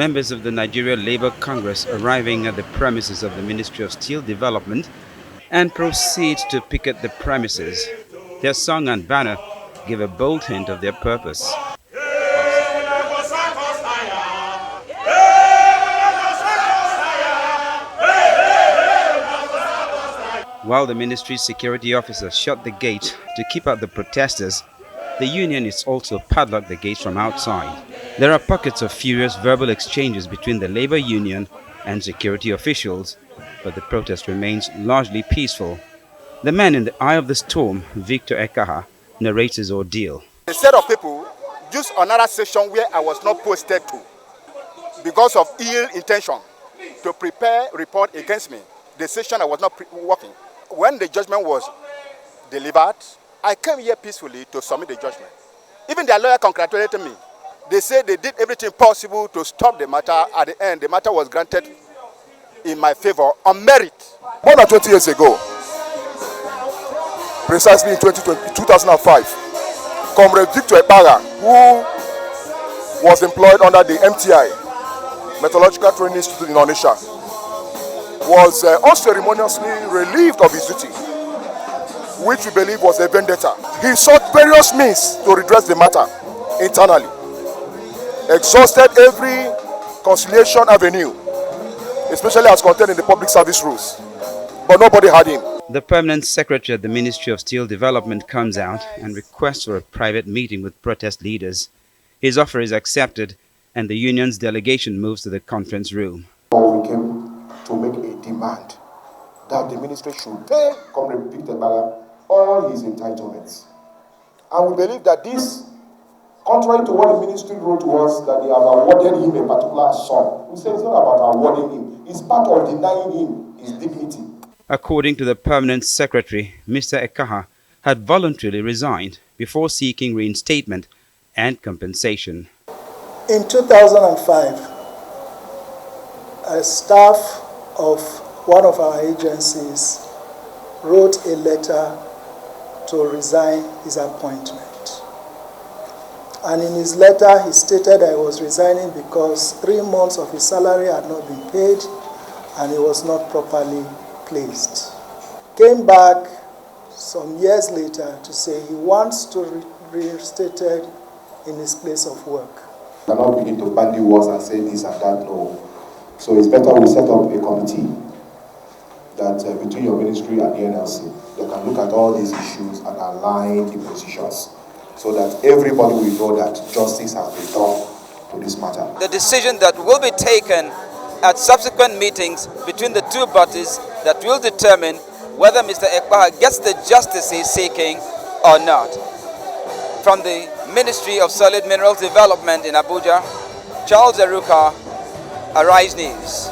Members of the Nigeria Labour Congress arriving at the premises of the Ministry of Steel Development and proceed to picket the premises. Their song and banner give a bold hint of their purpose. While the ministry's security officers shut the gate to keep out the protesters, the union is also padlocked the gates from outside. There are pockets of furious verbal exchanges between the labor union and security officials, but the protest remains largely peaceful. The man in the eye of the storm, Victor Ekpaha, narrates his ordeal. A set of people used another section where I was not posted to because of ill intention to prepare report against me. The section I was not working. When the judgment was delivered, I came here peacefully to submit the judgment. Even their lawyer congratulated me. They said they did everything possible to stop the matter. At the end, the matter was granted in my favor on merit. More than 20 years ago, precisely in 2005, Comrade Victor Ekpaha, who was employed under the MTI, Metallurgical Training Institute in Onitsha, was unceremoniously relieved of his duty, which we believe was a vendetta. He sought various means to redress the matter internally, exhausted every conciliation avenue, especially as contained in the public service rules, but nobody had him. The permanent secretary at the Ministry of Steel Development comes out and requests for a private meeting with protest leaders. His offer is accepted and the union's delegation moves to the conference room. We came to make a demand that the ministry should pay Comrade Victor Ekpaha all his entitlements. And we believe that this, contrary to what the ministry wrote to us, that they have awarded him a particular sum. We say it's not about awarding him, it's part of denying him his dignity. According to the permanent secretary, Mr. Ekpaha had voluntarily resigned before seeking reinstatement and compensation. In 2005, a staff of one of our agencies wrote a letter to resign his appointment. And in his letter, he stated that he was resigning because 3 months of his salary had not been paid and he was not properly placed. Came back some years later to say he wants to be reinstated in his place of work. We cannot begin to bandy words and say this and that, no. So it's better we set up a committee that between your ministry and the NLC, they can look at all these issues and align the positions so that everybody will know that justice has been done to this matter. The decision that will be taken at subsequent meetings between the two parties that will determine whether Mr. Ekpaha gets the justice he's seeking or not. From the Ministry of Solid Minerals Development in Abuja, Charles Eruka, Arise News.